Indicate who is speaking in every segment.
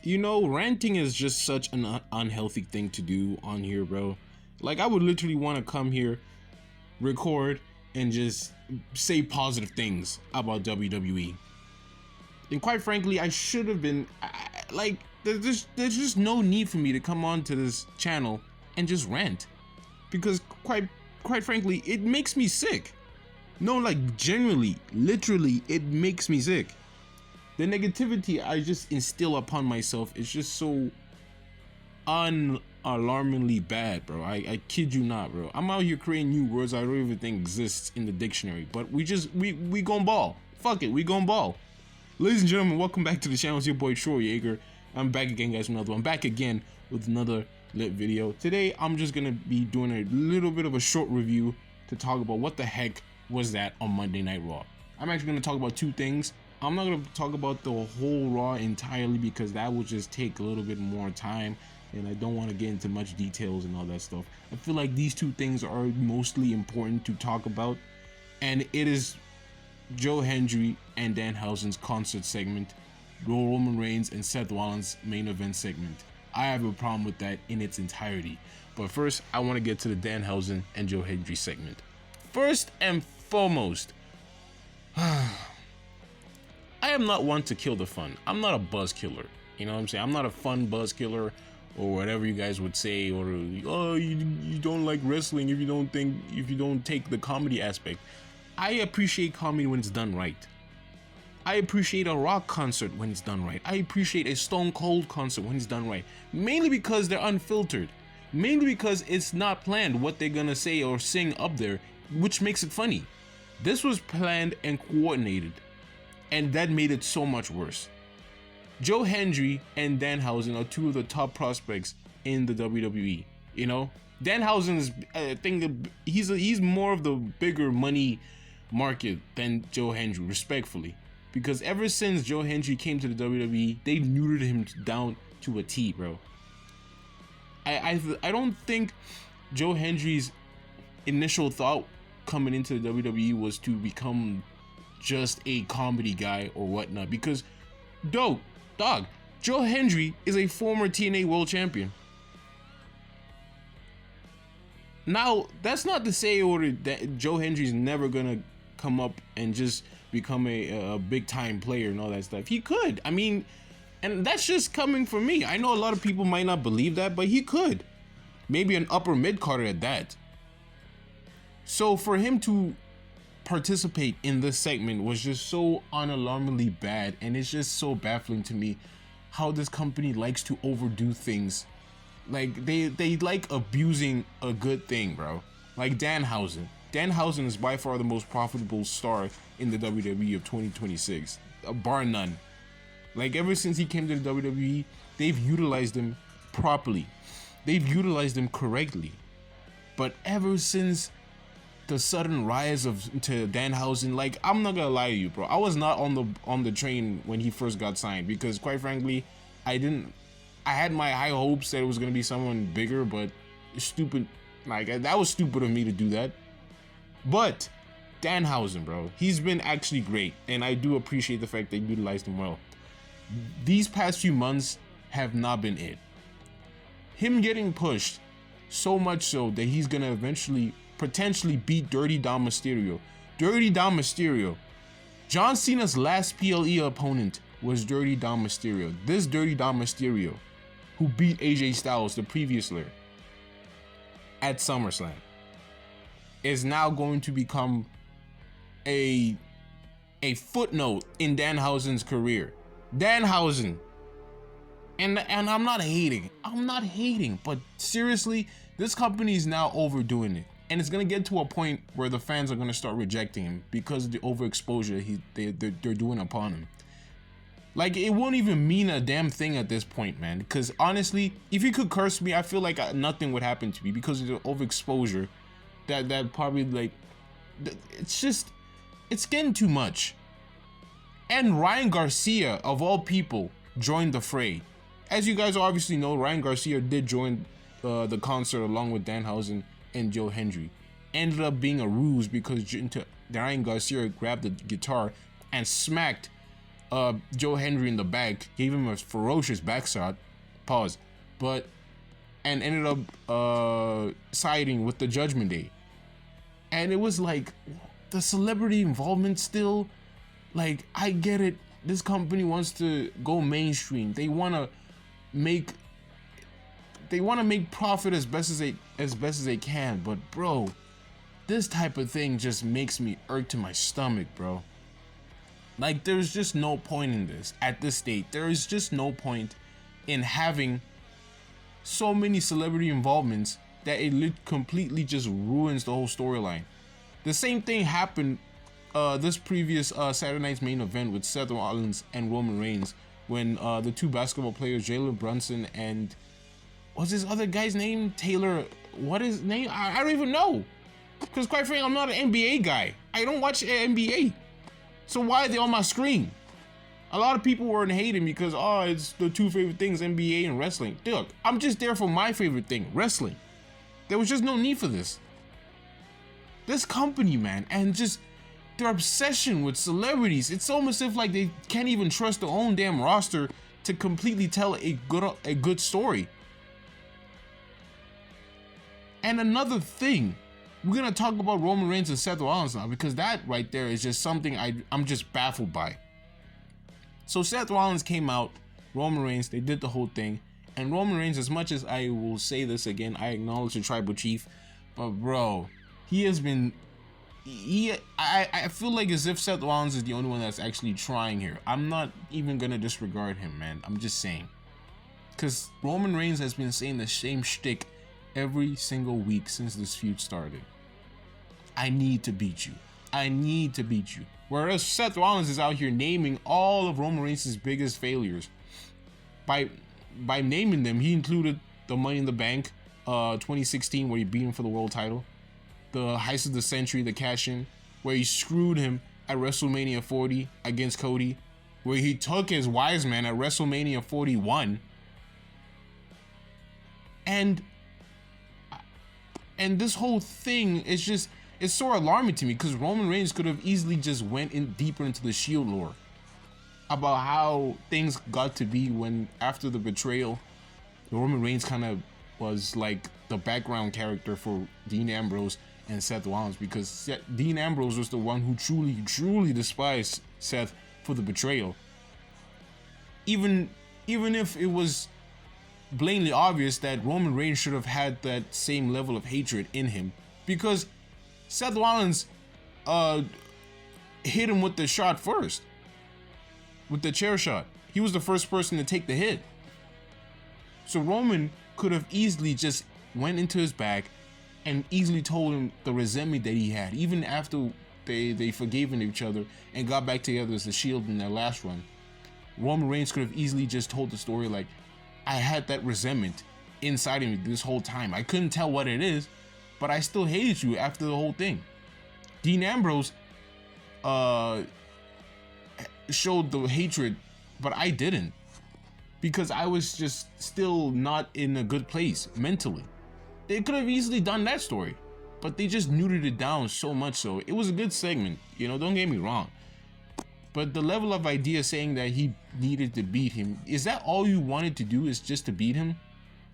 Speaker 1: You know, ranting is just such an unhealthy thing to do on here, bro. Like, I would literally want to come here, record, and just say positive things about WWE. And quite frankly, I should have been, like, there's just no need for me to come on to this channel and just rant. Because quite frankly, it makes me sick. No, like, genuinely, literally, it makes me sick. The negativity I just instill upon myself is just so unalarmingly bad, bro. I kid you not, bro. I'm out here creating new words I don't even think exists in the dictionary, but we gon' ball. Fuck it, we gon' ball. Ladies and gentlemen, welcome back to the channel. It's your boy Troy Yeager. I'm back again, guys, with another one. Back again with another lit video. Today, I'm just gonna be doing a little bit of a short review to talk about what the heck was that on Monday Night Raw. I'm actually gonna talk about two things. I'm not gonna talk about the whole Raw entirely because that will just take a little bit more time, and I don't want to get into much details and all that stuff. I feel like these two things are mostly important to talk about, and it is Joe Hendry and Danhausen's concert segment, Roman Reigns and Seth Rollins' main event segment. I have a problem with that in its entirety. But first, I want to get to the Danhausen and Joe Hendry segment. First and foremost, I am not one to kill the fun. I'm not a buzz killer. You know what I'm saying? I'm not a fun buzz killer or whatever you guys would say, or oh, you don't like wrestling if you don't take the comedy aspect. I appreciate comedy when it's done right. I appreciate a rock concert when it's done right. I appreciate a Stone Cold concert when it's done right. Mainly because they're unfiltered. Mainly because it's not planned what they're gonna say or sing up there, which makes it funny. This was planned and coordinated, and that made it so much worse. Joe Hendry and Danhausen are two of the top prospects in the WWE. You know, Danhausen is, I think, he's more of the bigger money market than Joe Hendry, respectfully. Because ever since Joe Hendry came to the WWE, they neutered him down to a T, bro. I don't think Joe Hendry's initial thought coming into the WWE was to become just a comedy guy or whatnot, because dog, Joe Hendry is a former TNA World Champion. Now, that's not to say that Joe Hendry's never gonna come up and just become a big time player and all that stuff. He could, I mean, and that's just coming from me. I know a lot of people might not believe that, but he could. Maybe an upper mid-carder at that. So for him to participate in this segment was just so unalarmingly bad, and it's just so baffling to me how this company likes to overdo things. Like they like abusing a good thing, bro. Like Danhausen. Danhausen is by far the most profitable star in the WWE of 2026, bar none. Like ever since he came to the WWE, they've utilized him properly. They've utilized him correctly. But ever since the sudden rise to Danhausen, like, I'm not gonna lie to you, bro, I was not on the train when he first got signed, because quite frankly, I had my high hopes that it was gonna be someone bigger, but stupid, like, that was stupid of me to do that. But Danhausen, bro, he's been actually great, and I do appreciate the fact they utilized him well. These past few months have not been it. Him getting pushed so much so that he's gonna eventually potentially beat Dirty Dom Mysterio. Dirty Dom Mysterio. John Cena's last PLE opponent was Dirty Dom Mysterio. This Dirty Dom Mysterio, who beat AJ Styles the previous year at SummerSlam, is now going to become a footnote in Danhausen's career. Danhausen. And I'm not hating, but seriously, this company is now overdoing it. And it's gonna get to a point where the fans are gonna start rejecting him because of the overexposure they're doing upon him. Like, it won't even mean a damn thing at this point, man. Because honestly, if he could curse me, I feel like nothing would happen to me because of the overexposure. That probably, like, it's getting too much. And Ryan Garcia, of all people, joined the fray. As you guys obviously know, Ryan Garcia did join the concert along with Danhausen and Joe Hendry. Ended up being a ruse because Ryan Garcia grabbed the guitar and smacked Joe Hendry in the back, gave him a ferocious back shot, pause, and ended up siding with the Judgment Day. And it was like, the celebrity involvement still, like, I get it. This company wants to go mainstream. They want to make profit as best as they can. But bro, this type of thing just makes me irk to my stomach, bro. Like, there's just no point in this at this state. There is just no point in having so many celebrity involvements that it completely just ruins the whole storyline. The same thing happened this previous Saturday night's main event with Seth Rollins and Roman Reigns, when the two basketball players, Jalen Brunson and what's this other guy's name? Taylor, what is his name? I don't even know. Because quite frankly, I'm not an NBA guy. I don't watch NBA. So why are they on my screen? A lot of people were hating because, oh, it's the two favorite things, NBA and wrestling. Dude, I'm just there for my favorite thing, wrestling. There was just no need for this. This company, man, and just their obsession with celebrities. It's almost as if like they can't even trust their own damn roster to completely tell a good story. And another thing, we're gonna talk about Roman Reigns and Seth Rollins now, because that right there is just something I'm just baffled by. So Seth Rollins came out, Roman Reigns, they did the whole thing, and Roman Reigns, as much as I will say this again, I acknowledge the tribal chief, but bro, he has been, I feel like as if Seth Rollins is the only one that's actually trying here. I'm not even gonna disregard him, man. I'm just saying, because Roman Reigns has been saying the same shtick every single week since this feud started. I need to beat you. I need to beat you. Whereas Seth Rollins is out here naming all of Roman Reigns' biggest failures. By naming them, he included the Money in the Bank 2016, where he beat him for the world title, the Heist of the Century, the cash-in, where he screwed him at WrestleMania 40 against Cody, where he took his wise man at WrestleMania 41, and this whole thing is just, it's so alarming to me, because Roman Reigns could have easily just went in deeper into the Shield lore about how things got to be when, after the betrayal, Roman Reigns kind of was like the background character for Dean Ambrose and Seth Rollins, because Dean Ambrose was the one who truly despised Seth for the betrayal. Even if it was blatantly obvious that Roman Reigns should have had that same level of hatred in him, because Seth Rollins hit him with the shot first, with the chair shot. He was the first person to take the hit. So Roman could have easily just went into his back and easily told him the resentment that he had, even after they forgave each other and got back together as the Shield in their last run. Roman Reigns could have easily just told the story like, I had that resentment inside of me this whole time. I couldn't tell what it is, but I still hated you after the whole thing. Dean Ambrose showed the hatred, but I didn't, because I was just still not in a good place mentally. They could have easily done that story, but they just neutered it down so much so. It was a good segment, you know, don't get me wrong. But the level of idea saying that he needed to beat him, is that all you wanted to do, is just to beat him?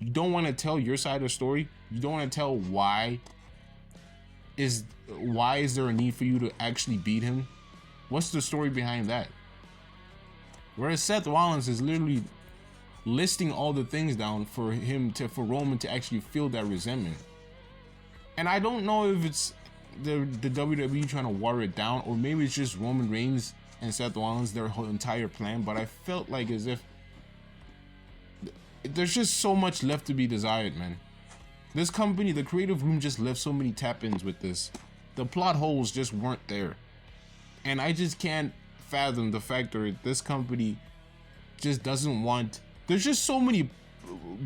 Speaker 1: You don't want to tell your side of the story? You don't want to tell why is there a need for you to actually beat him? What's the story behind that? Whereas Seth Rollins is literally listing all the things down for Roman to actually feel that resentment. And I don't know if it's the WWE trying to water it down, or maybe it's just Roman Reigns and Seth Rollins, their whole entire plan, but I felt like as if there's just so much left to be desired, man. This company, the creative room, just left so many tap-ins with this. The plot holes just weren't there. And I just can't fathom the fact that this company just doesn't want, there's just so many,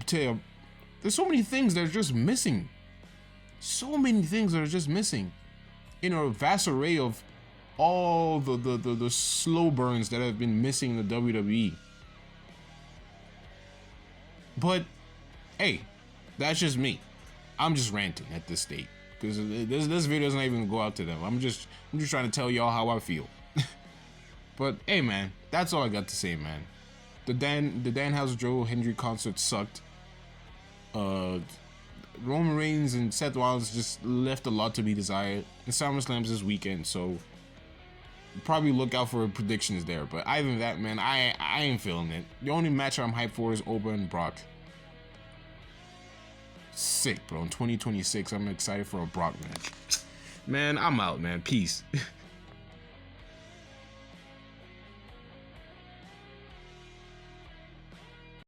Speaker 1: there's so many things that are just missing. So many things that are just missing in a vast array of all the slow burns that have been missing in the WWE. But hey, that's just me. I'm just ranting at this state, because this video doesn't even go out to them. I'm just trying to tell y'all how I feel. But hey, man, that's all I got to say, man. The Danhausen Joe Hendry concert sucked. Roman Reigns and Seth Rollins just left a lot to be desired. And SummerSlam's this weekend, so probably look out for predictions there. But other than that, man, I ain't feeling it. The only match I'm hyped for is Oba and Brock. Sick, bro. In 2026, I'm excited for a Brock match. Man, I'm out, man. Peace.